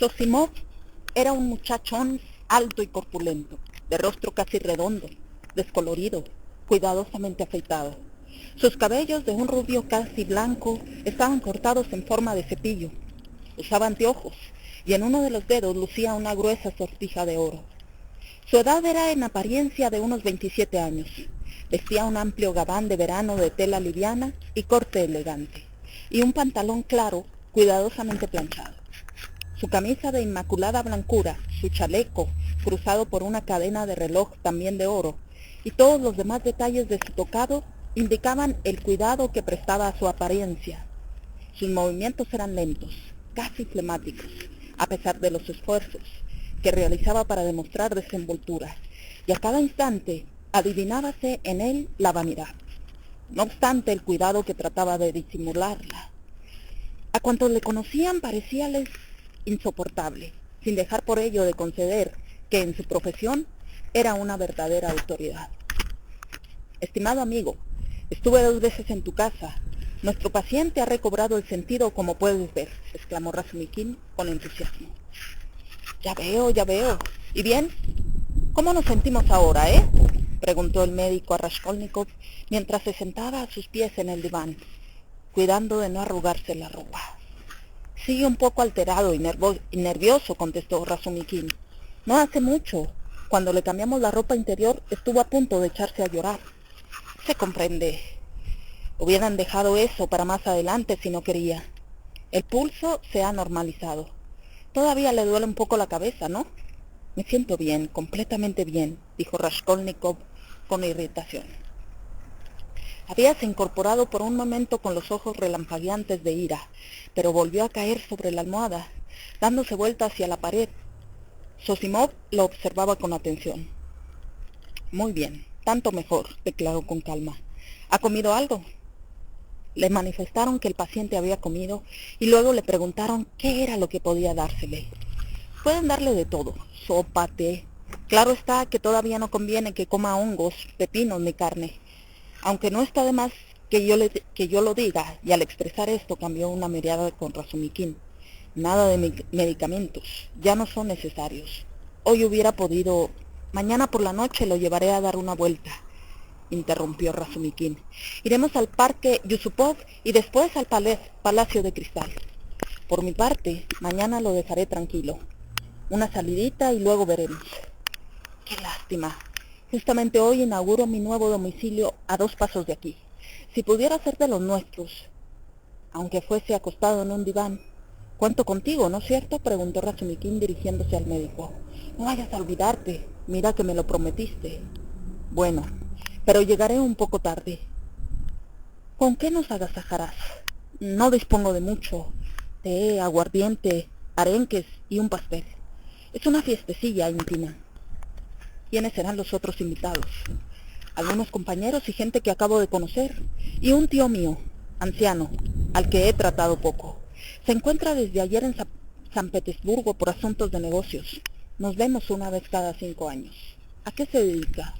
Zosimov era un muchachón alto y corpulento, de rostro casi redondo, descolorido, cuidadosamente afeitado. Sus cabellos, de un rubio casi blanco, estaban cortados en forma de cepillo. Usaba anteojos y en uno de los dedos lucía una gruesa sortija de oro. Su edad era en apariencia de unos 27 años. Vestía un amplio gabán de verano de tela liviana y corte elegante, y un pantalón claro, cuidadosamente planchado. Su camisa de inmaculada blancura, su chaleco, cruzado por una cadena de reloj también de oro, y todos los demás detalles de su tocado indicaban el cuidado que prestaba a su apariencia. Sus movimientos eran lentos, casi flemáticos, a pesar de los esfuerzos que realizaba para demostrar desenvoltura, y a cada instante adivinábase en él la vanidad, no obstante el cuidado que trataba de disimularla. A cuantos le conocían parecíales insoportable, sin dejar por ello de conceder que en su profesión era una verdadera autoridad. Estimado amigo, estuve 2 veces en tu casa. Nuestro paciente ha recobrado el sentido, como puedes ver, exclamó Razumikin con entusiasmo. Ya veo. ¿Y bien? ¿Cómo nos sentimos ahora, preguntó el médico a Raskolnikov mientras se sentaba a sus pies en el diván, cuidando de no arrugarse la ropa. Sigue un poco alterado y nervioso, contestó Razumikin. No hace mucho, cuando le cambiamos la ropa interior, estuvo a punto de echarse a llorar. Se comprende. Hubieran dejado eso para más adelante si no quería. El pulso se ha normalizado. Todavía le duele un poco la cabeza, ¿no? Me siento bien, completamente bien, dijo Raskolnikov con irritación. Habíase incorporado por un momento con los ojos relampagueantes de ira, pero volvió a caer sobre la almohada, dándose vuelta hacia la pared. Zosimov lo observaba con atención. Muy bien, tanto mejor, declaró con calma. ¿Ha comido algo? Le manifestaron que el paciente había comido y luego le preguntaron qué era lo que podía dársele. Pueden darle de todo, sopa, té. Claro está que todavía no conviene que coma hongos, pepinos ni carne. Aunque no está de más que yo lo diga, y al expresar esto cambió una mirada con Razumikin. Nada de medicamentos, ya no son necesarios. Hoy hubiera podido... Mañana por la noche lo llevaré a dar una vuelta, interrumpió Razumikin. Iremos al parque Yusupov y después al Palacio de Cristal. Por mi parte, mañana lo dejaré tranquilo. Una salidita y luego veremos. Qué lástima. Justamente hoy inauguro mi nuevo domicilio a 2 pasos de aquí. Si pudiera ser de los nuestros, aunque fuese acostado en un diván. Cuento contigo, ¿no es cierto?, preguntó Razumikin dirigiéndose al médico. No vayas a olvidarte, mira que me lo prometiste. Bueno, pero llegaré un poco tarde. ¿Con qué nos agasajarás? No dispongo de mucho. Té, aguardiente, arenques y un pastel. Es una fiestecilla íntima. ¿Quiénes serán los otros invitados? Algunos compañeros y gente que acabo de conocer, y un tío mío, anciano, al que he tratado poco. Se encuentra desde ayer en San Petersburgo por asuntos de negocios. Nos vemos una vez cada 5 años. ¿A qué se dedica?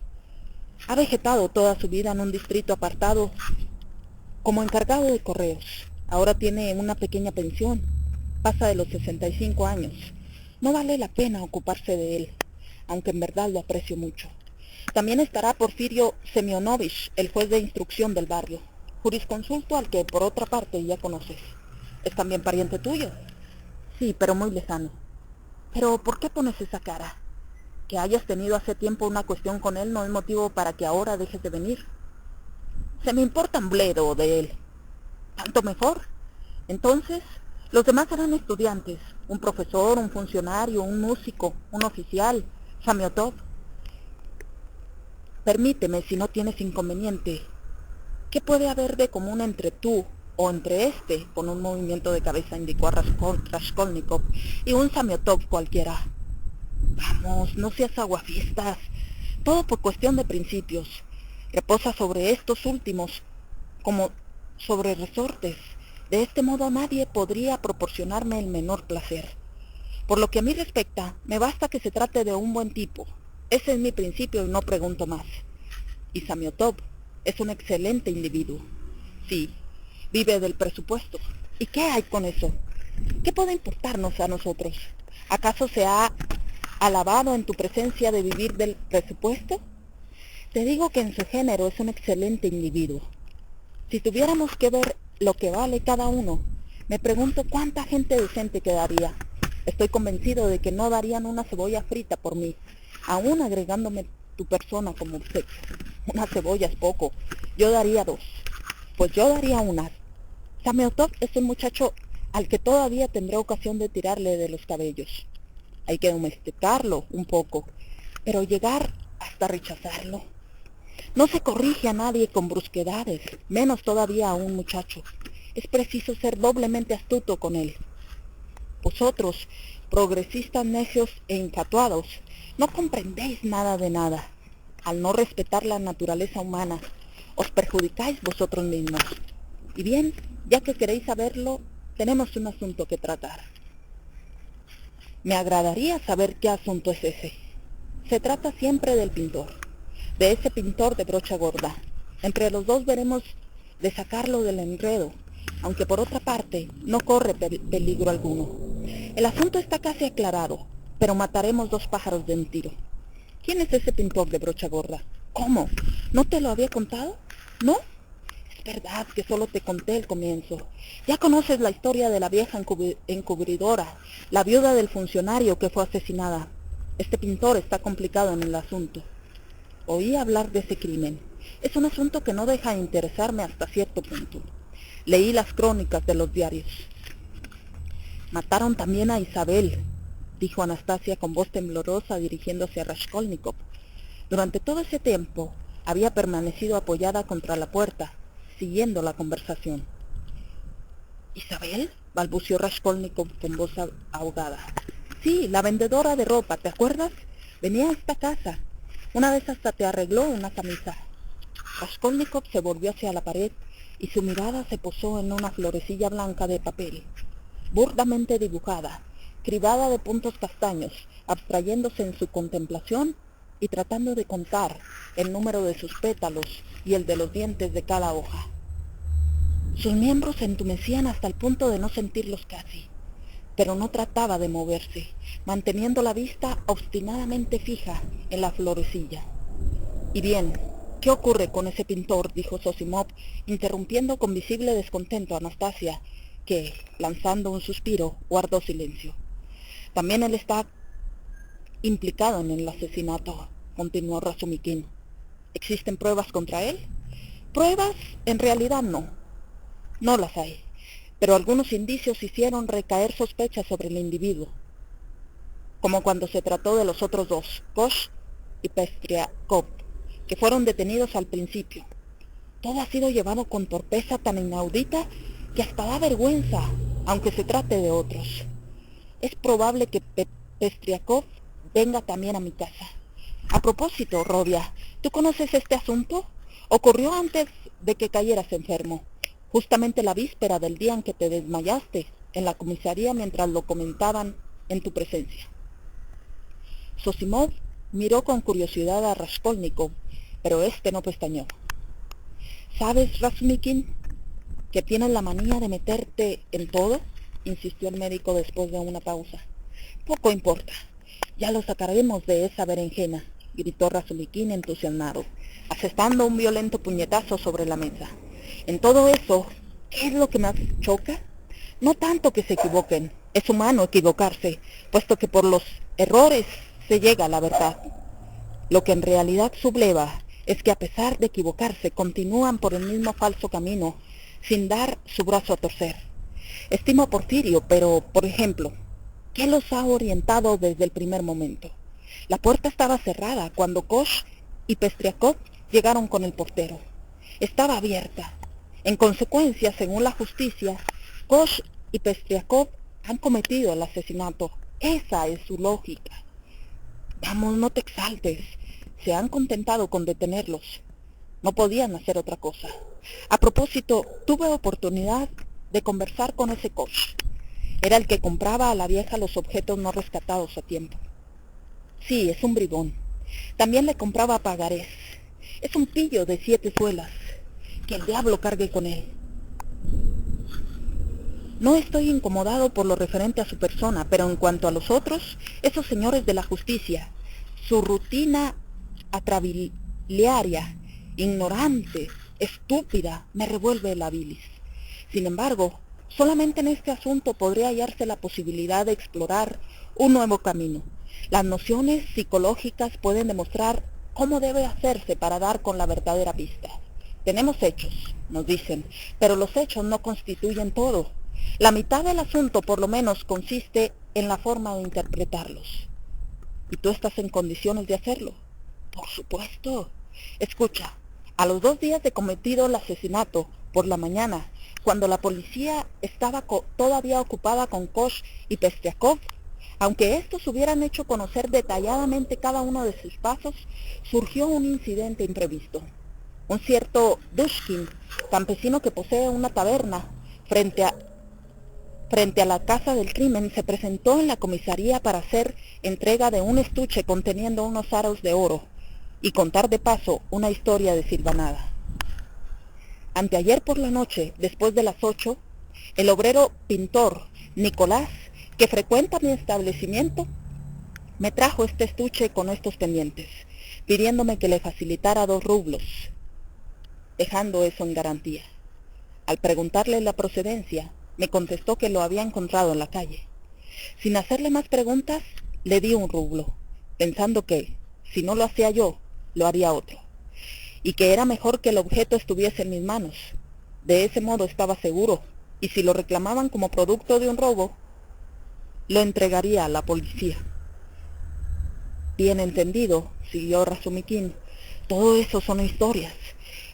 Ha vegetado toda su vida en un distrito apartado como encargado de correos. Ahora tiene una pequeña pensión. Pasa de los 65 años. No vale la pena ocuparse de él, aunque en verdad lo aprecio mucho. También estará Porfirio Semyonovich, el juez de instrucción del barrio, jurisconsulto al que por otra parte ya conoces. ¿Es también pariente tuyo? Sí, pero muy lejano. ¿Pero por qué pones esa cara? Que hayas tenido hace tiempo una cuestión con él no es motivo para que ahora dejes de venir. Se me importa un bledo de él. ¿Tanto mejor? Entonces, los demás serán estudiantes, un profesor, un funcionario, un músico, un oficial, Samiotov. Permíteme, si no tienes inconveniente, ¿qué puede haber de común entre tú o entre este, con un movimiento de cabeza indicó a Raskolnikov, y un Samiotov cualquiera? Vamos, no seas aguafiestas, todo por cuestión de principios. Reposa sobre estos últimos como sobre resortes. De este modo nadie podría proporcionarme el menor placer. Por lo que a mí respecta, me basta que se trate de un buen tipo. Ese es mi principio y no pregunto más. Y Samiotov es un excelente individuo. Sí, vive del presupuesto. ¿Y qué hay con eso? ¿Qué puede importarnos a nosotros? ¿Acaso se ha alabado en tu presencia de vivir del presupuesto? Te digo que en su género es un excelente individuo. Si tuviéramos que ver lo que vale cada uno, me pregunto cuánta gente decente quedaría. Estoy convencido de que no darían una cebolla frita por mí, aún agregándome tu persona como obsequio. Una cebolla es poco, yo daría 2. Pues yo daría una. Sameotov es un muchacho al que todavía tendré ocasión de tirarle de los cabellos. Hay que domesticarlo un poco, pero llegar hasta rechazarlo. No se corrige a nadie con brusquedades, menos todavía a un muchacho. Es preciso ser doblemente astuto con él. Vosotros, progresistas necios e infatuados, no comprendéis nada de nada. Al no respetar la naturaleza humana, os perjudicáis vosotros mismos. Y bien, ya que queréis saberlo, tenemos un asunto que tratar. Me agradaría saber qué asunto es ese. Se trata siempre del pintor, de ese pintor de brocha gorda. Entre los dos veremos de sacarlo del enredo, aunque por otra parte no corre peligro alguno. El asunto está casi aclarado, pero mataremos 2 pájaros de un tiro. ¿Quién es ese pintor de brocha gorda? ¿Cómo? ¿No te lo había contado? ¿No? Es verdad que solo te conté el comienzo. Ya conoces la historia de la vieja encubridora, la viuda del funcionario que fue asesinada. Este pintor está complicado en el asunto. Oí hablar de ese crimen. Es un asunto que no deja de interesarme hasta cierto punto. Leí las crónicas de los diarios. Mataron también a Isabel, dijo Anastasia con voz temblorosa dirigiéndose a Raskolnikov. Durante todo ese tiempo había permanecido apoyada contra la puerta, siguiendo la conversación. ¿Isabel? Balbuceó Raskolnikov con voz ahogada. Sí, la vendedora de ropa, ¿te acuerdas? Venía a esta casa. Una vez hasta te arregló una camisa. Raskolnikov se volvió hacia la pared y su mirada se posó en una florecilla blanca de papel, burdamente dibujada, cribada de puntos castaños, abstrayéndose en su contemplación y tratando de contar el número de sus pétalos y el de los dientes de cada hoja. Sus miembros se entumecían hasta el punto de no sentirlos casi, pero no trataba de moverse, manteniendo la vista obstinadamente fija en la florecilla. Y bien, ¿qué ocurre con ese pintor?, dijo Zosimov, interrumpiendo con visible descontento a Anastasia, que, lanzando un suspiro, guardó silencio. También él está implicado en el asesinato, continuó Razumikin. ¿Existen pruebas contra él? Pruebas, en realidad no las hay, pero algunos indicios hicieron recaer sospechas sobre el individuo, como cuando se trató de los otros 2, Kosh y Pestriakov, que fueron detenidos al principio. Todo ha sido llevado con torpeza tan inaudita que hasta da vergüenza, aunque se trate de otros. Es probable que Pestriakov venga también a mi casa. A propósito, Robia, ¿tú conoces este asunto? Ocurrió antes de que cayeras enfermo, justamente la víspera del día en que te desmayaste en la comisaría mientras lo comentaban en tu presencia. Zosimov miró con curiosidad a Raskolnikov, pero este no pestañeó. ¿Sabes, Razumikin, que tienes la manía de meterte en todo?, insistió el médico después de una pausa. Poco importa, ya lo sacaremos de esa berenjena, gritó Razumikin entusiasmado, asestando un violento puñetazo sobre la mesa. En todo eso, ¿qué es lo que más choca? No tanto que se equivoquen, es humano equivocarse, puesto que por los errores se llega a la verdad. Lo que en realidad subleva es que a pesar de equivocarse continúan por el mismo falso camino, sin dar su brazo a torcer. Estimo a Porfirio, pero, por ejemplo, ¿qué los ha orientado desde el primer momento? La puerta estaba cerrada cuando Kosh y Pestriakov llegaron con el portero. Estaba abierta. En consecuencia, según la justicia, Kosh y Pestriakov han cometido el asesinato. Esa es su lógica. Vamos, no te exaltes. Se han contentado con detenerlos. No podían hacer otra cosa. A propósito, tuve oportunidad de conversar con ese Kosh. Era el que compraba a la vieja los objetos no rescatados a tiempo. Sí, es un bribón. También le compraba a pagarés. Es un pillo de 7 suelas. Que el diablo cargue con él. No estoy incomodado por lo referente a su persona, pero en cuanto a los otros, esos señores de la justicia, su rutina atrabiliaria, ignorante, estúpida, me revuelve la bilis. Sin embargo, solamente en este asunto podría hallarse la posibilidad de explorar un nuevo camino. Las nociones psicológicas pueden demostrar cómo debe hacerse para dar con la verdadera pista. Tenemos hechos, nos dicen, pero los hechos no constituyen todo. La mitad del asunto, por lo menos, consiste en la forma de interpretarlos. ¿Y tú estás en condiciones de hacerlo? Por supuesto. Escucha, a los 2 días de cometido el asesinato, por la mañana, cuando la policía estaba todavía ocupada con Koch y Pestiakov, aunque estos hubieran hecho conocer detalladamente cada uno de sus pasos, surgió un incidente imprevisto. Un cierto Dushkin, campesino que posee una taberna frente a la casa del crimen, se presentó en la comisaría para hacer entrega de un estuche conteniendo unos aros de oro y contar de paso una historia desilvanada. Anteayer por la noche, después de las 8, el obrero pintor Nicolás, que frecuenta mi establecimiento, me trajo este estuche con estos pendientes, pidiéndome que le facilitara 2 rublos, dejando eso en garantía. Al preguntarle la procedencia, me contestó que lo había encontrado en la calle. Sin hacerle más preguntas, le di 1 rublo, pensando que, si no lo hacía yo, lo haría otro, y que era mejor que el objeto estuviese en mis manos. De ese modo estaba seguro, y si lo reclamaban como producto de un robo, lo entregaría a la policía. Bien entendido, siguió Razumikin, todo eso son historias.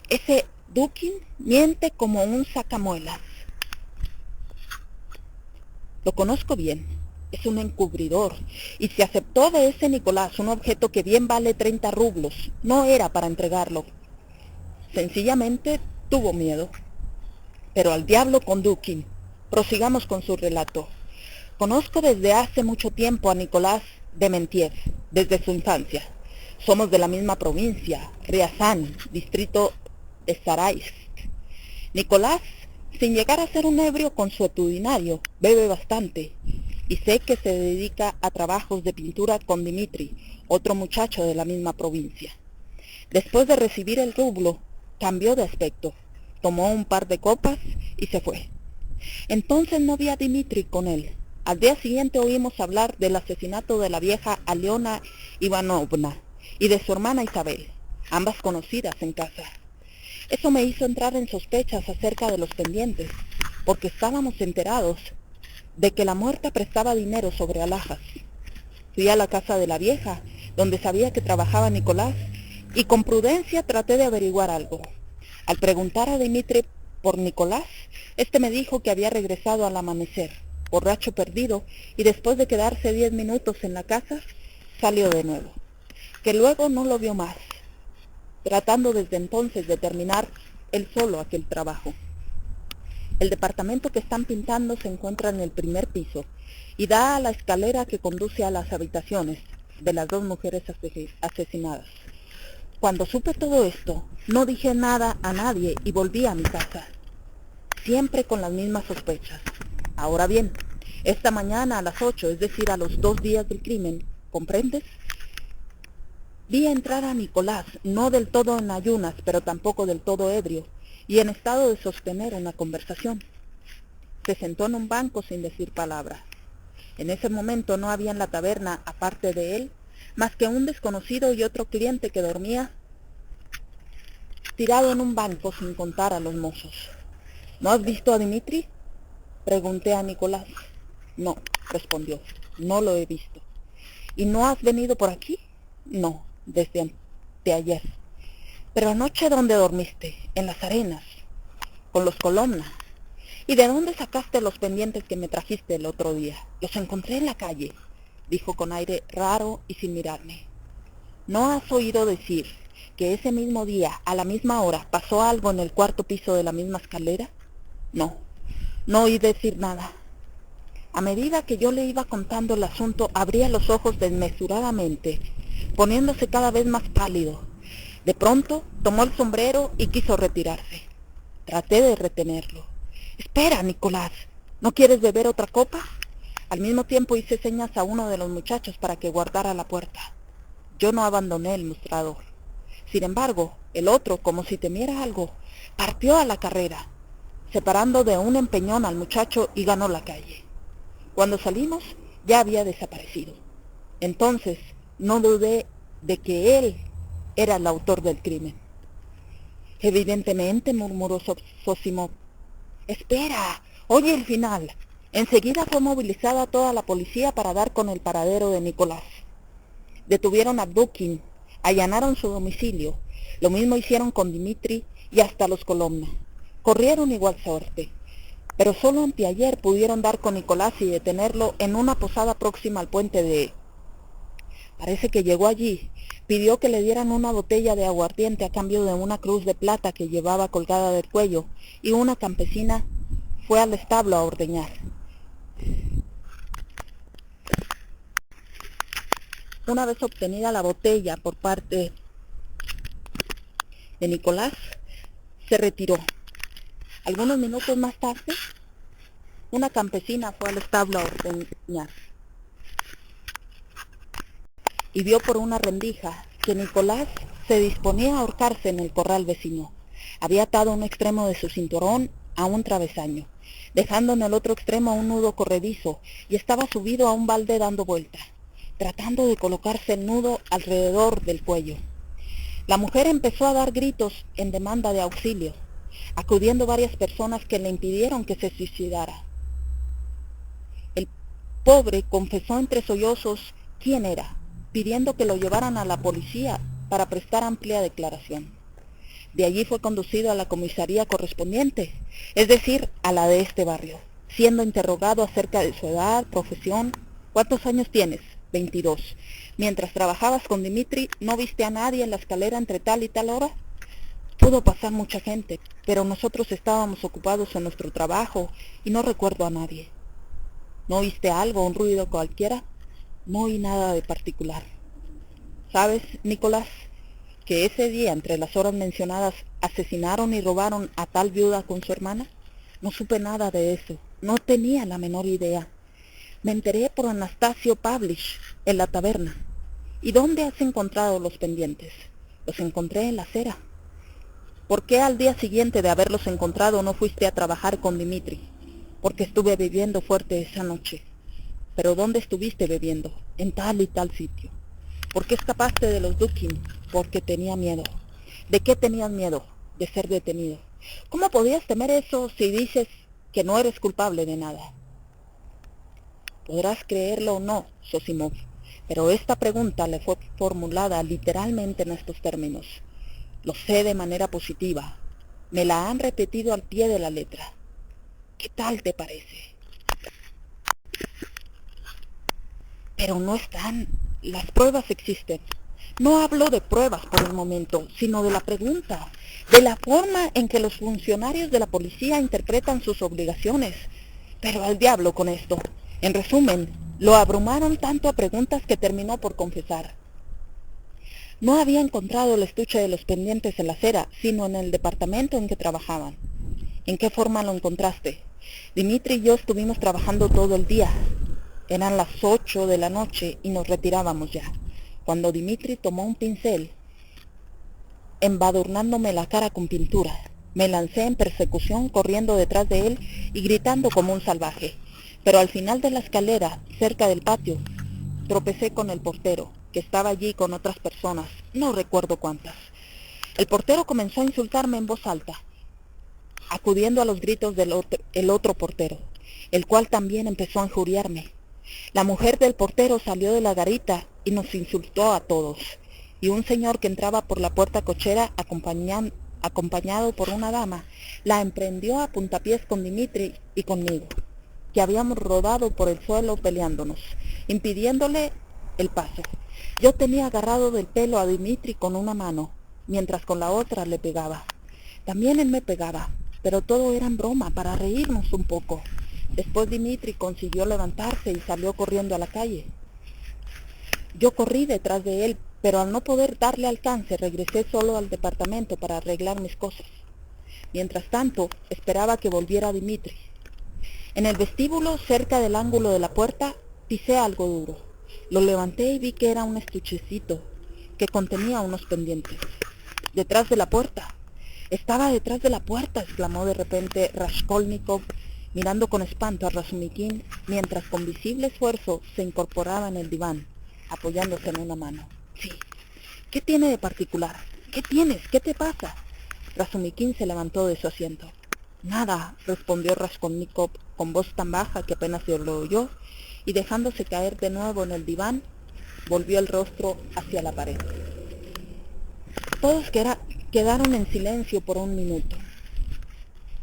Ese Dukin miente como un sacamuelas. Lo conozco bien, es un encubridor, y si aceptó de ese Nicolás un objeto que bien vale 30 rublos, no era para entregarlo. Sencillamente tuvo miedo. Pero al diablo con Dukin. Prosigamos con su relato. Conozco desde hace mucho tiempo a Nicolás Dementiev, desde su infancia. Somos de la misma provincia, Riazán, distrito de Zaraisk. Nicolás, sin llegar a ser un ebrio consuetudinario, bebe bastante, y sé que se dedica a trabajos de pintura con Dimitri, otro muchacho de la misma provincia. Después de recibir el rublo, cambió de aspecto, tomó un par de copas y se fue. Entonces no vi a Dimitri con él. Al día siguiente oímos hablar del asesinato de la vieja Aliona Ivanovna y de su hermana Isabel, ambas conocidas en casa. Eso me hizo entrar en sospechas acerca de los pendientes, porque estábamos enterados de que la muerta prestaba dinero sobre alhajas. Fui a la casa de la vieja, donde sabía que trabajaba Nicolás, y con prudencia traté de averiguar algo. Al preguntar a Dimitri por Nicolás, este me dijo que había regresado al amanecer, borracho perdido, y después de quedarse 10 minutos en la casa, salió de nuevo, que luego no lo vio más, tratando desde entonces de terminar él solo aquel trabajo. El departamento que están pintando se encuentra en el primer piso y da a la escalera que conduce a las habitaciones de las 2 mujeres asesinadas. Cuando supe todo esto, no dije nada a nadie y volví a mi casa, siempre con las mismas sospechas. Ahora bien, esta mañana a las 8, es decir, a los 2 días del crimen, ¿comprendes? Vi entrar a Nicolás, no del todo en ayunas, pero tampoco del todo ebrio, y en estado de sostener una conversación. Se sentó en un banco sin decir palabra. En ese momento no había en la taberna, aparte de él, más que un desconocido y otro cliente que dormía tirado en un banco sin contar a los mozos. ¿No has visto a Dimitri?, pregunté a Nicolás. No, respondió, no lo he visto. ¿Y no has venido por aquí? No, desde anteayer. Pero anoche, ¿dónde dormiste? En las arenas, con los Colomna. ¿Y de dónde sacaste los pendientes que me trajiste el otro día? Los encontré en la calle, dijo con aire raro y sin mirarme. ¿No has oído decir que ese mismo día, a la misma hora, pasó algo en el 4º piso de la misma escalera? No, no oí decir nada. A medida que yo le iba contando el asunto, abría los ojos desmesuradamente, poniéndose cada vez más pálido. De pronto, tomó el sombrero y quiso retirarse. Traté de retenerlo. «Espera, Nicolás», ¿No quieres beber otra copa? Al mismo tiempo hice señas a uno de los muchachos para que guardara la puerta. Yo no abandoné el mostrador. Sin embargo, el otro, como si temiera algo, partió a la carrera, separando de un empeñón al muchacho y ganó la calle. Cuando salimos, ya había desaparecido. Entonces, no dudé de que él era el autor del crimen. Evidentemente, murmuró Zosimov. Espera, oye el final. Enseguida fue movilizada toda la policía para dar con el paradero de Nicolás. Detuvieron a Dukin, allanaron su domicilio. Lo mismo hicieron con Dmitri y hasta los Kolomna. Corrieron igual suerte. Pero solo anteayer pudieron dar con Nicolás y detenerlo en una posada próxima al puente de... Parece que llegó allí, pidió que le dieran una botella de aguardiente a cambio de una cruz de plata que llevaba colgada del cuello, y una campesina fue al establo a ordeñar. Una vez obtenida la botella por parte de Nicolás, se retiró. Algunos minutos más tarde, una campesina fue al establo a ordeñar y vio por una rendija que Nicolás se disponía a ahorcarse en el corral vecino. Había atado un extremo de su cinturón a un travesaño, dejando en el otro extremo un nudo corredizo, y estaba subido a un balde dando vuelta, tratando de colocarse el nudo alrededor del cuello. La mujer empezó a dar gritos en demanda de auxilio, acudiendo varias personas que le impidieron que se suicidara. El pobre confesó entre sollozos quién era, pidiendo que lo llevaran a la policía para prestar amplia declaración. De allí fue conducido a la comisaría correspondiente, es decir, a la de este barrio, siendo interrogado acerca de su edad, profesión. ¿Cuántos años tienes? 22. Mientras trabajabas con Dmitri, ¿no viste a nadie en la escalera entre tal y tal hora? Pudo pasar mucha gente, pero nosotros estábamos ocupados en nuestro trabajo y no recuerdo a nadie. ¿No oíste algo, un ruido cualquiera? No oí nada de particular. ¿Sabes, Nicolás, que ese día, entre las horas mencionadas, asesinaron y robaron a tal viuda con su hermana? No supe nada de eso, no tenía la menor idea. Me enteré por Anastasio Pavlich, en la taberna. ¿Y dónde has encontrado los pendientes? Los encontré en la acera. ¿Por qué al día siguiente de haberlos encontrado no fuiste a trabajar con Dmitri? Porque estuve bebiendo fuerte esa noche. ¿Pero dónde estuviste bebiendo? En tal y tal sitio. ¿Por qué escapaste de los Dukin? Porque tenía miedo. ¿De qué tenías miedo? De ser detenido. ¿Cómo podías temer eso si dices que no eres culpable de nada? Podrás creerlo o no, Zosimov, pero esta pregunta le fue formulada literalmente en estos términos. Lo sé de manera positiva. Me la han repetido al pie de la letra. ¿Qué tal te parece? Pero no están. Las pruebas existen. No hablo de pruebas por el momento, sino de la pregunta, de la forma en que los funcionarios de la policía interpretan sus obligaciones. Pero al diablo con esto. En resumen, lo abrumaron tanto a preguntas que terminó por confesar. No había encontrado el estuche de los pendientes en la acera, sino en el departamento en que trabajaban. ¿En qué forma lo encontraste? Dmitri y yo estuvimos trabajando todo el día. Eran las 8 de la noche y nos retirábamos ya, cuando Dmitri tomó un pincel, embadurnándome la cara con pintura. Me lancé en persecución, corriendo detrás de él y gritando como un salvaje. Pero al final de la escalera, cerca del patio, tropecé con el portero, que estaba allí con otras personas, no recuerdo cuántas. El portero comenzó a insultarme en voz alta, acudiendo a los gritos del otro portero, el cual también empezó a injuriarme. La mujer del portero salió de la garita y nos insultó a todos, y un señor que entraba por la puerta cochera acompañado por una dama, la emprendió a puntapiés con Dmitri y conmigo, que habíamos rodado por el suelo peleándonos, impidiéndole el paso. Yo tenía agarrado del pelo a Dmitri con una mano, mientras con la otra le pegaba. También él me pegaba, pero todo era en broma, para reírnos un poco. Después Dmitri consiguió levantarse y salió corriendo a la calle. Yo corrí detrás de él, pero al no poder darle alcance, regresé solo al departamento para arreglar mis cosas. Mientras tanto, esperaba que volviera Dmitri. En el vestíbulo, cerca del ángulo de la puerta, pisé algo duro. Lo levanté y vi que era un estuchecito que contenía unos pendientes. Detrás de la puerta. Estaba detrás de la puerta, exclamó de repente Raskolnikov, mirando con espanto a Razumikin, mientras con visible esfuerzo se incorporaba en el diván, apoyándose en una mano. Sí. ¿Qué tiene de particular? ¿Qué tienes? ¿Qué te pasa? Razumikin se levantó de su asiento. Nada, respondió Raskolnikov con voz tan baja que apenas se lo oyó, y dejándose caer de nuevo en el diván, volvió el rostro hacia la pared. Todos quedaron en silencio por un minuto.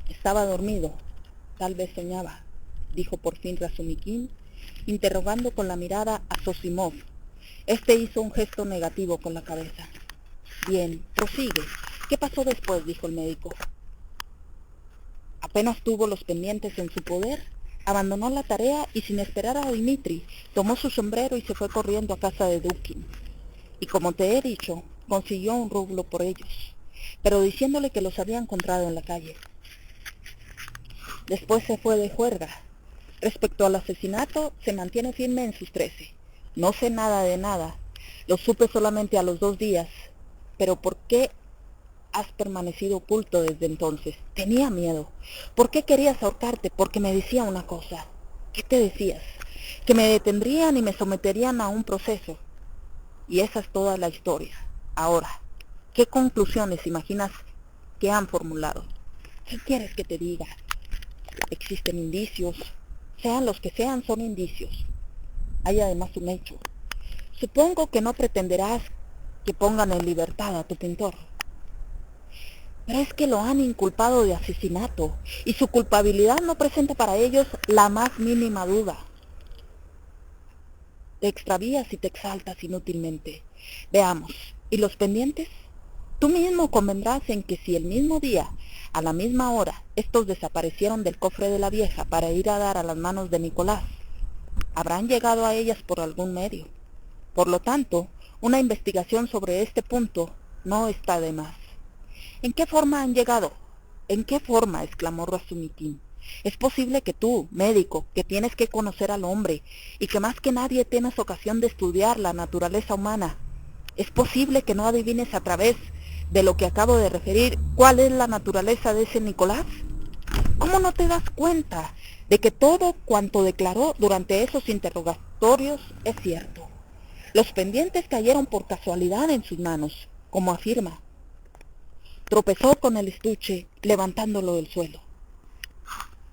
Estaba dormido, tal vez soñaba, dijo por fin Razumikin, interrogando con la mirada a Zosimov. Este hizo un gesto negativo con la cabeza. Bien, prosigue. ¿Qué pasó después?, dijo el médico. Apenas tuvo los pendientes en su poder, abandonó la tarea y sin esperar a Dmitri, tomó su sombrero y se fue corriendo a casa de Dukin. Y como te he dicho, consiguió 1 rublo por ellos, pero diciéndole que los había encontrado en la calle. Después se fue de juerga. Respecto al asesinato, se mantiene firme en sus 13. No sé nada de nada. Lo supe solamente a los 2 días. Pero ¿por qué has permanecido oculto desde entonces? Tenía miedo. ¿Por qué querías ahorcarte? Porque me decía una cosa. ¿Qué te decías? Que me detendrían y me someterían a un proceso. Y esa es toda la historia. Ahora, ¿qué conclusiones imaginas que han formulado? ¿Qué quieres que te diga? Existen indicios. Sean los que sean, son indicios. Hay además un hecho. Supongo que no pretenderás que pongan en libertad a tu pintor. Pero es que lo han inculpado de asesinato, y su culpabilidad no presenta para ellos la más mínima duda. Te extravías y te exaltas inútilmente. Veamos, ¿y los pendientes? Tú mismo convendrás en que si el mismo día, a la misma hora, estos desaparecieron del cofre de la vieja para ir a dar a las manos de Nicolás, habrán llegado a ellas por algún medio. Por lo tanto, una investigación sobre este punto no está de más. ¿En qué forma han llegado? ¿En qué forma?, exclamó Razumikin. Es posible que tú, médico, que tienes que conocer al hombre, y que más que nadie tienes ocasión de estudiar la naturaleza humana, es posible que no adivines a través de lo que acabo de referir cuál es la naturaleza de ese Nicolás. ¿Cómo no te das cuenta de que todo cuanto declaró durante esos interrogatorios es cierto? Los pendientes cayeron por casualidad en sus manos, como afirma. Tropezó con el estuche, levantándolo del suelo.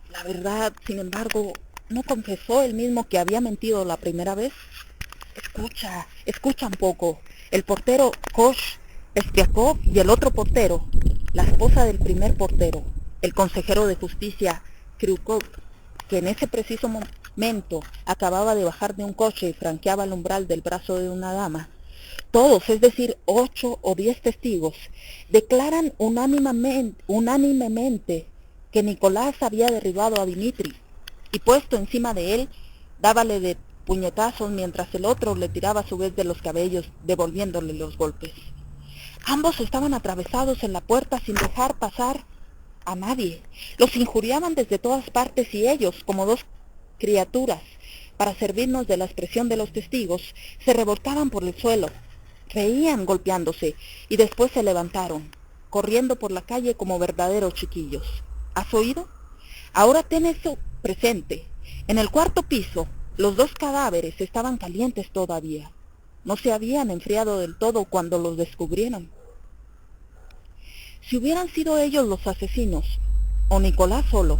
La verdad, sin embargo, ¿no confesó él mismo que había mentido la primera vez? Escucha un poco. El portero Kosh, Pestiakov, y el otro portero, la esposa del primer portero, el consejero de justicia Kryukov, que en ese preciso momento acababa de bajar de un coche y franqueaba el umbral del brazo de una dama, todos, es decir, 8 o 10 testigos, declaran unánimemente que Nicolás había derribado a Dmitri y puesto encima de él, dábale de puñetazos mientras el otro le tiraba a su vez de los cabellos, devolviéndole los golpes. Ambos estaban atravesados en la puerta sin dejar pasar a nadie. Los injuriaban desde todas partes y ellos, como 2 criaturas, para servirnos de la expresión de los testigos, se revolcaban por el suelo, reían golpeándose y después se levantaron, corriendo por la calle como verdaderos chiquillos. ¿Has oído? Ahora ten eso presente. En el 4º piso, los 2 cadáveres estaban calientes todavía. No se habían enfriado del todo cuando los descubrieron. Si hubieran sido ellos los asesinos, o Nicolás solo,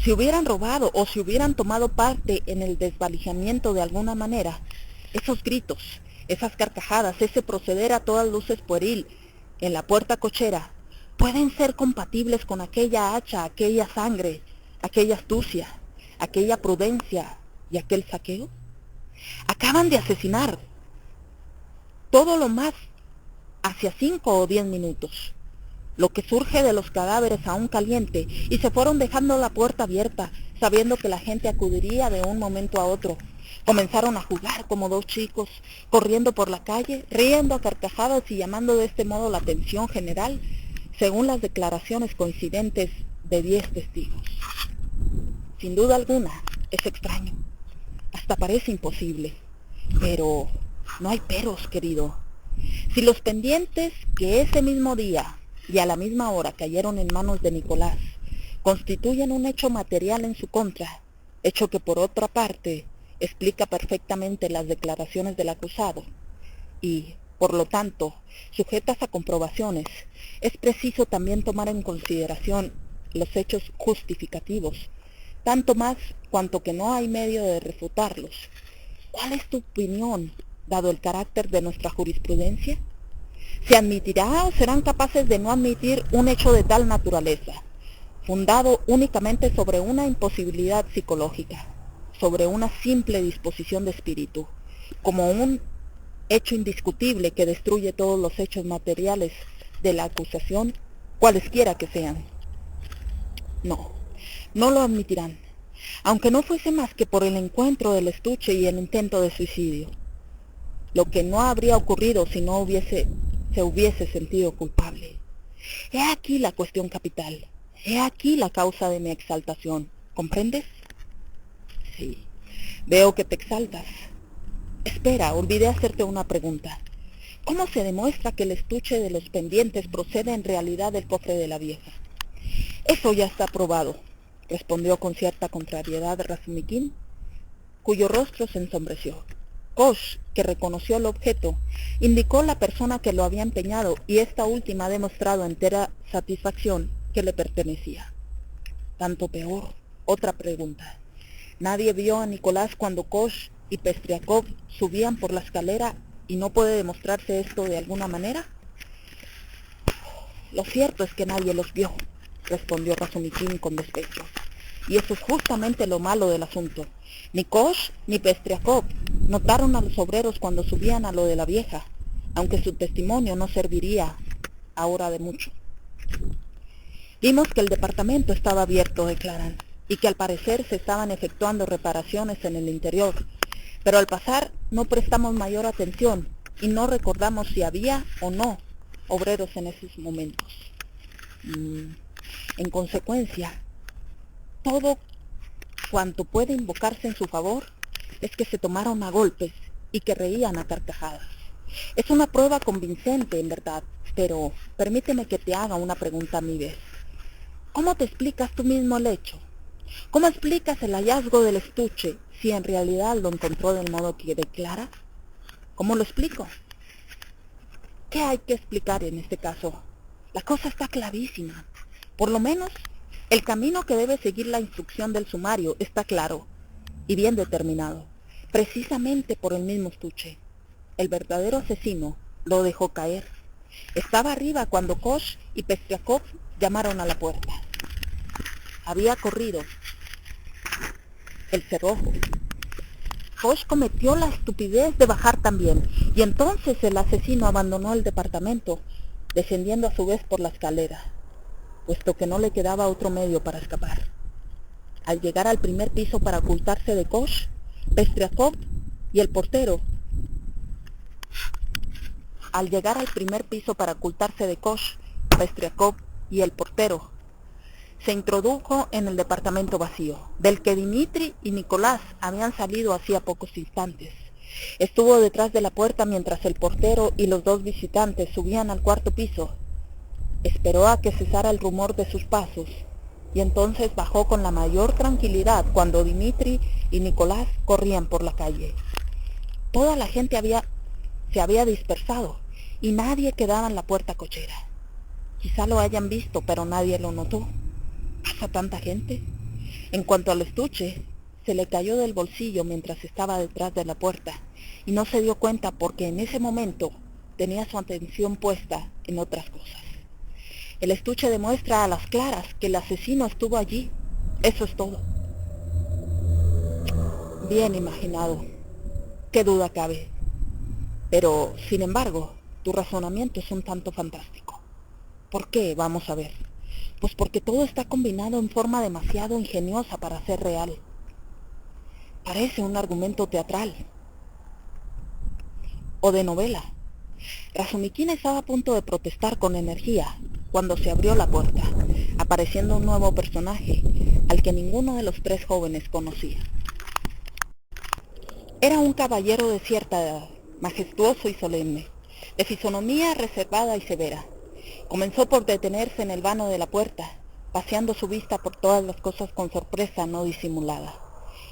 si hubieran robado o si hubieran tomado parte en el desvalijamiento de alguna manera, esos gritos, esas carcajadas, ese proceder a todas luces pueril en la puerta cochera, pueden ser compatibles con aquella hacha, aquella sangre, aquella astucia, aquella prudencia y aquel saqueo. Acaban de asesinar, todo lo más hacia 5 o 10 minutos. Lo que surge de los cadáveres aún caliente, y se fueron dejando la puerta abierta, sabiendo que la gente acudiría de un momento a otro. Comenzaron a jugar como 2 chicos, corriendo por la calle, riendo a carcajadas y llamando de este modo la atención general, según las declaraciones coincidentes de 10 testigos. Sin duda alguna, es extraño. Hasta parece imposible. Pero no hay peros, querido. Si los pendientes que ese mismo día y a la misma hora cayeron en manos de Nicolás constituyen un hecho material en su contra, hecho que por otra parte explica perfectamente las declaraciones del acusado y, por lo tanto, sujetas a comprobaciones, es preciso también tomar en consideración los hechos justificativos, tanto más cuanto que no hay medio de refutarlos. ¿Cuál es tu opinión, dado el carácter de nuestra jurisprudencia? ¿Se admitirá o serán capaces de no admitir un hecho de tal naturaleza, fundado únicamente sobre una imposibilidad psicológica, sobre una simple disposición de espíritu, como un hecho indiscutible que destruye todos los hechos materiales de la acusación, cualesquiera que sean? No, no lo admitirán, aunque no fuese más que por el encuentro del estuche y el intento de suicidio, lo que no habría ocurrido si no se hubiese sentido culpable. He aquí la cuestión capital, he aquí la causa de mi exaltación, ¿comprendes? Sí, veo que te exaltas. Espera, olvidé hacerte una pregunta. ¿Cómo se demuestra que el estuche de los pendientes procede en realidad del cofre de la vieja? Eso ya está probado, respondió con cierta contrariedad Razumikin, cuyo rostro se ensombreció. Koch, que reconoció el objeto, indicó la persona que lo había empeñado y esta última ha demostrado entera satisfacción que le pertenecía. Tanto peor. Otra pregunta. ¿Nadie vio a Nicolás cuando Koch y Pestriakov subían por la escalera y no puede demostrarse esto de alguna manera? Lo cierto es que nadie los vio, respondió Razumikin con despecho. Y eso es justamente lo malo del asunto. Ni Koch ni Pestriakov notaron a los obreros cuando subían a lo de la vieja, aunque su testimonio no serviría ahora de mucho. Vimos que el departamento estaba abierto, declaran, y que al parecer se estaban efectuando reparaciones en el interior, pero al pasar no prestamos mayor atención y no recordamos si había o no obreros en esos momentos. En consecuencia, todo cuanto puede invocarse en su favor es que se tomaron a golpes y que reían a carcajadas. Es una prueba convincente, en verdad, pero permíteme que te haga una pregunta a mi vez. ¿Cómo te explicas tú mismo el hecho? ¿Cómo explicas el hallazgo del estuche si en realidad lo encontró del modo que declara? ¿Cómo lo explico? ¿Qué hay que explicar en este caso? La cosa está clarísima. Por lo menos, el camino que debe seguir la instrucción del sumario está claro y bien determinado, precisamente por el mismo estuche. El verdadero asesino lo dejó caer. Estaba arriba cuando Koch y Pestriakov llamaron a la puerta. Había corrido el cerrojo. Koch cometió la estupidez de bajar también, y entonces el asesino abandonó el departamento, descendiendo a su vez por la escalera, puesto que no le quedaba otro medio para escapar. Al llegar al primer piso para ocultarse de Koch, Pestriakov y el portero se introdujo en el departamento vacío, del que Dmitri y Nicolás habían salido hacía pocos instantes. Estuvo detrás de la puerta mientras el portero y los dos visitantes subían al cuarto piso. Esperó a que cesara el rumor de sus pasos, y entonces bajó con la mayor tranquilidad cuando Dmitri y Nicolás corrían por la calle. Toda la gente se había dispersado, y nadie quedaba en la puerta cochera. Quizá lo hayan visto, pero nadie lo notó. ¿Pasa tanta gente? En cuanto al estuche, se le cayó del bolsillo mientras estaba detrás de la puerta, y no se dio cuenta porque en ese momento tenía su atención puesta en otras cosas. El estuche demuestra a las claras que el asesino estuvo allí. Eso es todo. Bien imaginado. ¿Qué duda cabe? Pero, sin embargo, tu razonamiento es un tanto fantástico. ¿Por qué? Vamos a ver. Pues porque todo está combinado en forma demasiado ingeniosa para ser real. Parece un argumento teatral o de novela. Razumikin estaba a punto de protestar con energía cuando se abrió la puerta, apareciendo un nuevo personaje, al que ninguno de los tres jóvenes conocía. Era un caballero de cierta edad, majestuoso y solemne, de fisonomía reservada y severa. Comenzó por detenerse en el vano de la puerta, paseando su vista por todas las cosas con sorpresa no disimulada,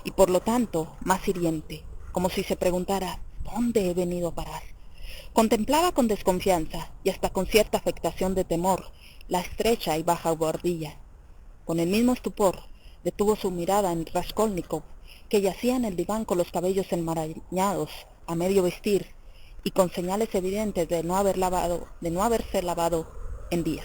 y por lo tanto más hiriente, como si se preguntara, ¿dónde he venido a parar? Contemplaba con desconfianza, y hasta con cierta afectación de temor, la estrecha y baja buhardilla. Con el mismo estupor, detuvo su mirada en Raskolnikov, que yacía en el diván con los cabellos enmarañados, a medio vestir, y con señales evidentes de no haberse lavado en días.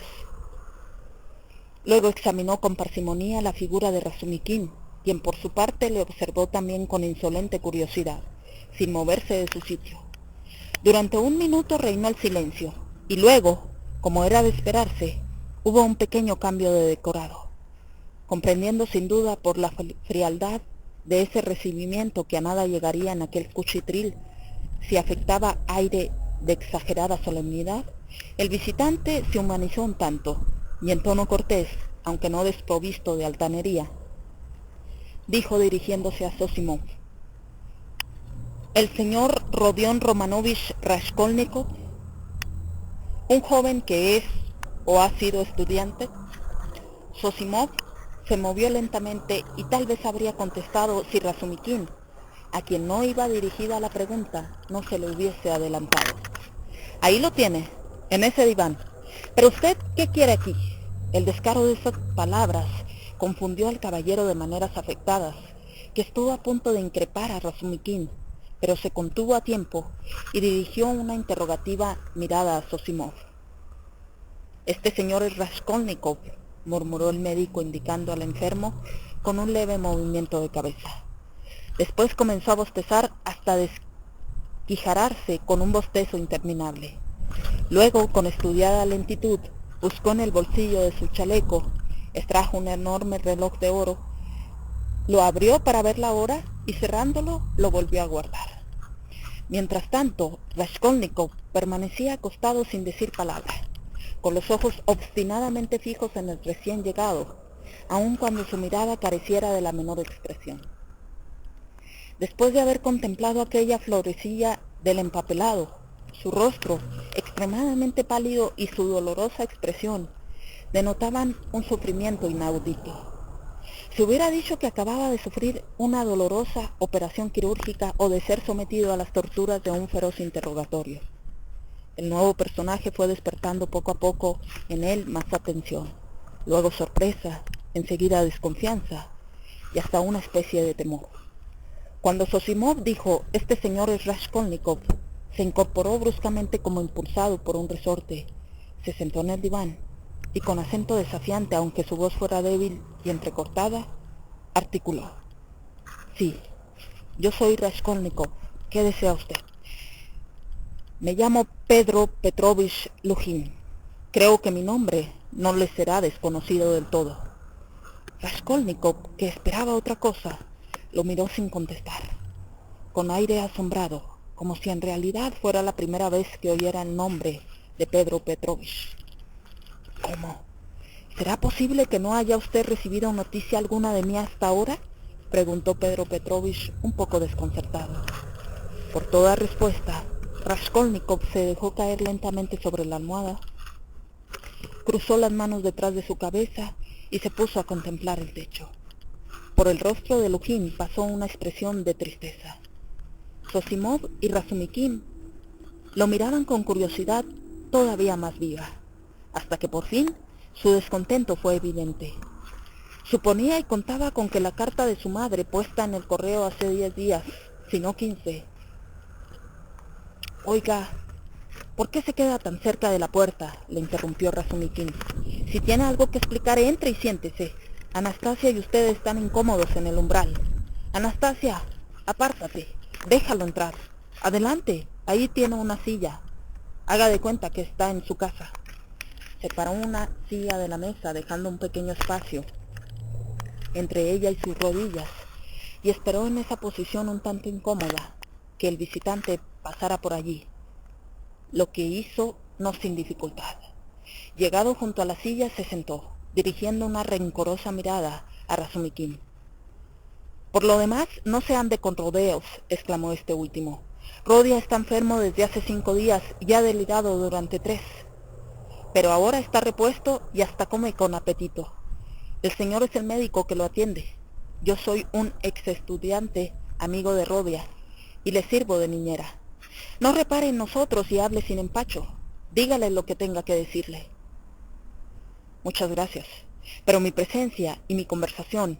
Luego examinó con parsimonía la figura de Razumikin, quien por su parte le observó también con insolente curiosidad, sin moverse de su sitio. Durante un minuto reinó el silencio, y luego, como era de esperarse, hubo un pequeño cambio de decorado. Comprendiendo sin duda por la frialdad de ese recibimiento que a nada llegaría en aquel cuchitril si afectaba aire de exagerada solemnidad, el visitante se humanizó un tanto, y en tono cortés, aunque no desprovisto de altanería, dijo dirigiéndose a Zosimov: el señor Rodion Romanovich Raskolnikov, un joven que es o ha sido estudiante. Zosimov se movió lentamente y tal vez habría contestado si Razumikin, a quien no iba dirigida la pregunta, no se le hubiese adelantado. Ahí lo tiene, en ese diván. ¿Pero usted qué quiere aquí? El descaro de esas palabras confundió al caballero de maneras afectadas, que estuvo a punto de increpar a Razumikin, pero se contuvo a tiempo y dirigió una interrogativa mirada a Zosimov. Este señor es Raskolnikov, murmuró el médico indicando al enfermo con un leve movimiento de cabeza. Después comenzó a bostezar hasta desquijararse con un bostezo interminable. Luego, con estudiada lentitud, buscó en el bolsillo de su chaleco, extrajo un enorme reloj de oro, lo abrió para ver la hora y cerrándolo lo volvió a guardar. Mientras tanto, Raskolnikov permanecía acostado sin decir palabra, con los ojos obstinadamente fijos en el recién llegado, aun cuando su mirada careciera de la menor expresión. Después de haber contemplado aquella florecilla del empapelado, su rostro, extremadamente pálido, y su dolorosa expresión denotaban un sufrimiento inaudito. Se hubiera dicho que acababa de sufrir una dolorosa operación quirúrgica o de ser sometido a las torturas de un feroz interrogatorio. El nuevo personaje fue despertando poco a poco en él más atención, luego sorpresa, enseguida desconfianza y hasta una especie de temor. Cuando Zosimov dijo, este señor es Raskolnikov, se incorporó bruscamente como impulsado por un resorte, se sentó en el diván y con acento desafiante, aunque su voz fuera débil y entrecortada, articuló: sí, yo soy Raskolnikov, ¿qué desea usted? Me llamo Pedro Petrovich Lujin. Creo que mi nombre no le será desconocido del todo. Raskolnikov, que esperaba otra cosa, lo miró sin contestar, con aire asombrado, como si en realidad fuera la primera vez que oyera el nombre de Pedro Petrovich. ¿Cómo? ¿Será posible que no haya usted recibido noticia alguna de mí hasta ahora?, preguntó Pedro Petrovich un poco desconcertado. Por toda respuesta, Raskolnikov se dejó caer lentamente sobre la almohada, cruzó las manos detrás de su cabeza y se puso a contemplar el techo. Por el rostro de Lujin pasó una expresión de tristeza. Zosimov y Razumikin lo miraban con curiosidad todavía más viva, hasta que por fin su descontento fue evidente. Suponía y contaba con que la carta de su madre, puesta en el correo hace 10 días, si no 15... Oiga, ¿por qué se queda tan cerca de la puerta?, le interrumpió Razumikin. Si tiene algo que explicar, entre y siéntese. Anastasia y usted están incómodos en el umbral. Anastasia, apártate, déjalo entrar. Adelante, ahí tiene una silla. Haga de cuenta que está en su casa. Separó una silla de la mesa, dejando un pequeño espacio entre ella y sus rodillas, y esperó en esa posición un tanto incómoda que el visitante pasara por allí, lo que hizo no sin dificultad. Llegado junto a la silla, se sentó, dirigiendo una rencorosa mirada a Razumikin. Por lo demás, no se ande con rodeos, exclamó este último. Rodia está enfermo desde hace 5 días y ha delirado durante 3. Pero ahora está repuesto y hasta come con apetito. El señor es el médico que lo atiende. Yo soy un ex estudiante, amigo de Rodia, y le sirvo de niñera. No repare en nosotros y hable sin empacho. Dígale lo que tenga que decirle. Muchas gracias, pero mi presencia y mi conversación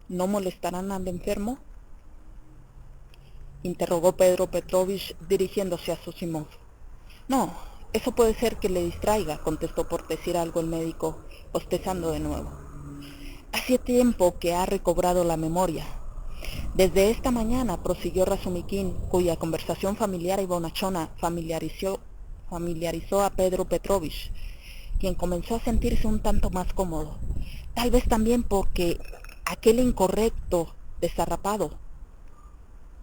¿no molestarán al enfermo?, interrogó Pedro Petrovich dirigiéndose a Zosimov. No, eso puede ser que le distraiga, contestó por decir algo el médico, bostezando de nuevo. Hace tiempo que ha recobrado la memoria. Desde esta mañana, prosiguió Razumikin, cuya conversación familiar y bonachona familiarizó a Pedro Petrovich, quien comenzó a sentirse un tanto más cómodo, tal vez también porque aquel incorrecto desarrapado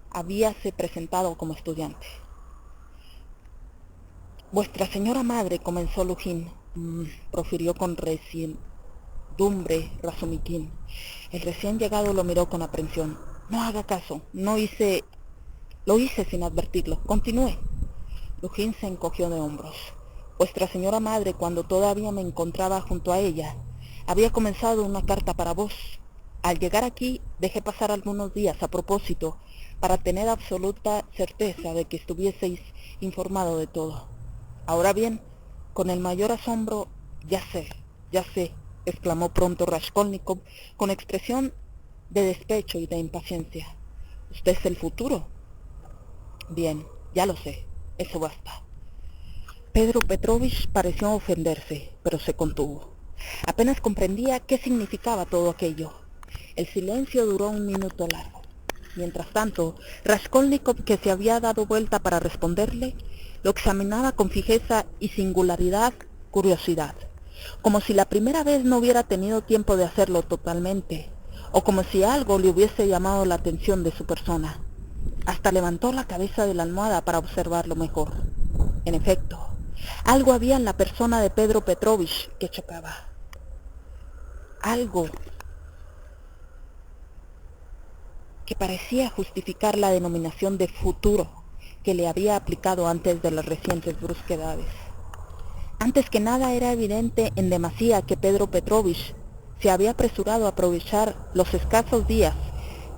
habíase presentado como estudiante. Vuestra señora madre, comenzó Lujin, profirió con recidumbre Razumikin. El recién llegado lo miró con aprensión. No haga caso, lo hice sin advertirlo. Continúe. Lujin se encogió de hombros. Vuestra señora madre, cuando todavía me encontraba junto a ella, había comenzado una carta para vos. Al llegar aquí, dejé pasar algunos días a propósito, para tener absoluta certeza de que estuvieseis informado de todo. Ahora bien, con el mayor asombro, ya sé, exclamó pronto Raskolnikov con expresión de despecho y de impaciencia. ¿Usted es el futuro? Bien, ya lo sé, eso basta. Pedro Petrovich pareció ofenderse, pero se contuvo. Apenas comprendía qué significaba todo aquello. El silencio duró 1 minuto largo. Mientras tanto, Raskolnikov, que se había dado vuelta para responderle, lo examinaba con fijeza y singularidad, curiosidad, como si la primera vez no hubiera tenido tiempo de hacerlo totalmente, o como si algo le hubiese llamado la atención de su persona. Hasta levantó la cabeza de la almohada para observarlo mejor. En efecto, algo había en la persona de Pedro Petrovich que chocaba. Algo que parecía justificar la denominación de futuro que le había aplicado antes de las recientes brusquedades. Antes que nada era evidente en demasía que Pedro Petrovich se había apresurado a aprovechar los escasos días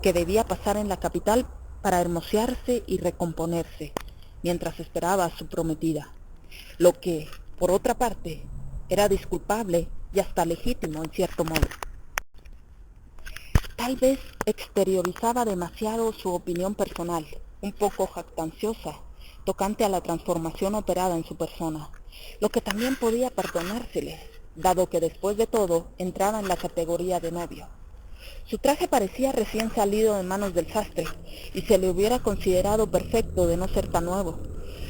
que debía pasar en la capital para hermosearse y recomponerse, mientras esperaba a su prometida, lo que, por otra parte, era disculpable y hasta legítimo en cierto modo. Tal vez exteriorizaba demasiado su opinión personal, un poco jactanciosa, tocante a la transformación operada en su persona, lo que también podía perdonársele, dado que después de todo entraba en la categoría de novio. Su traje parecía recién salido de manos del sastre, y se le hubiera considerado perfecto de no ser tan nuevo,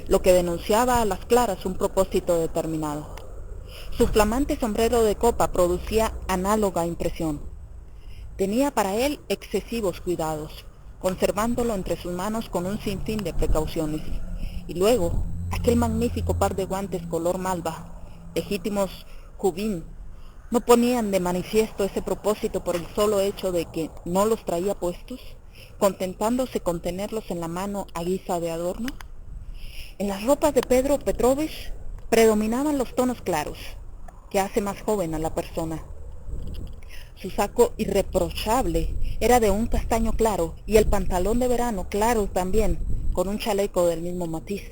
lo que denunciaba a las claras un propósito determinado. Su flamante sombrero de copa producía análoga impresión. Tenía para él excesivos cuidados, conservándolo entre sus manos con un sinfín de precauciones. Y luego, aquel magnífico par de guantes color malva, legítimos Kubin, ¿no ponían de manifiesto ese propósito por el solo hecho de que no los traía puestos, contentándose con tenerlos en la mano a guisa de adorno? En las ropas de Pedro Petrovich predominaban los tonos claros, que hace más joven a la persona. Su saco irreprochable era de un castaño claro y el pantalón de verano claro también, con un chaleco del mismo matiz.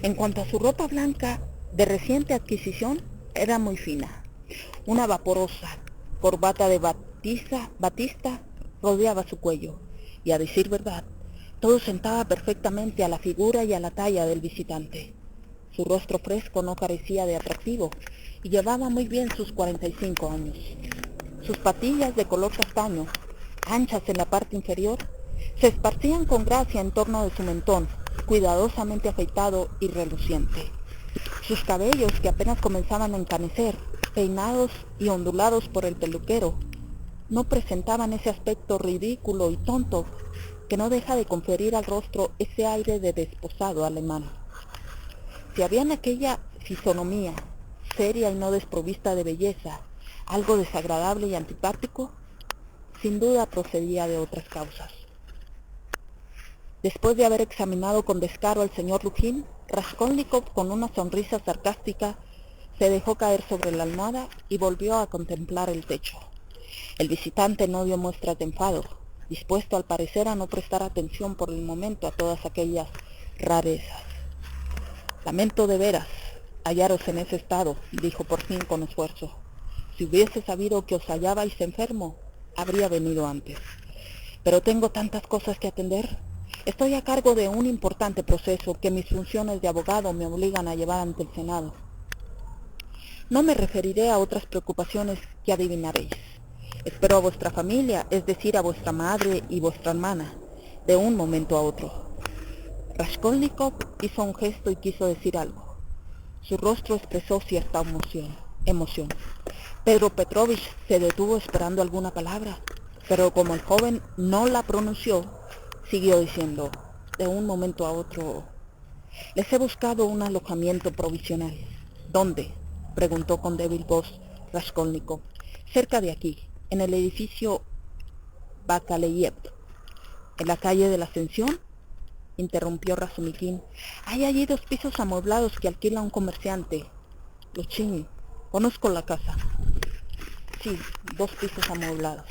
En cuanto a su ropa blanca de reciente adquisición, era muy fina. Una vaporosa corbata de batista rodeaba su cuello, y a decir verdad, todo sentaba perfectamente a la figura y a la talla del visitante. Su rostro fresco no carecía de atractivo, y llevaba muy bien sus 45 años. Sus patillas de color castaño, anchas en la parte inferior, se esparcían con gracia en torno de su mentón, cuidadosamente afeitado y reluciente. Sus cabellos, que apenas comenzaban a encanecer, peinados y ondulados por el peluquero, no presentaban ese aspecto ridículo y tonto que no deja de conferir al rostro ese aire de desposado alemán. Si había en aquella fisonomía, seria y no desprovista de belleza, algo desagradable y antipático, sin duda procedía de otras causas. Después de haber examinado con descaro al señor Lujin, Raskolnikov, con una sonrisa sarcástica, se dejó caer sobre la almohada y volvió a contemplar el techo. El visitante no dio muestras de enfado, dispuesto al parecer a no prestar atención por el momento a todas aquellas rarezas. «Lamento de veras hallaros en ese estado», dijo por fin con esfuerzo. «Si hubiese sabido que os hallabais enfermo, habría venido antes. Pero tengo tantas cosas que atender. Estoy a cargo de un importante proceso que mis funciones de abogado me obligan a llevar ante el Senado. No me referiré a otras preocupaciones que adivinaréis. Espero a vuestra familia, es decir, a vuestra madre y vuestra hermana, de un momento a otro». Raskolnikov hizo un gesto y quiso decir algo. Su rostro expresó cierta emoción. Pedro Petrovich se detuvo esperando alguna palabra, pero como el joven no la pronunció, siguió diciendo, de un momento a otro: «Les he buscado un alojamiento provisional». «¿Dónde?», preguntó con débil voz Raskolnikov. «Cerca de aquí, en el edificio Bakaleyev». «¿En la calle de la Ascensión?», interrumpió Razumikin. «Hay allí 2 pisos amueblados que alquila un comerciante, Luchin. Conozco la casa». «Sí, 2 pisos amueblados».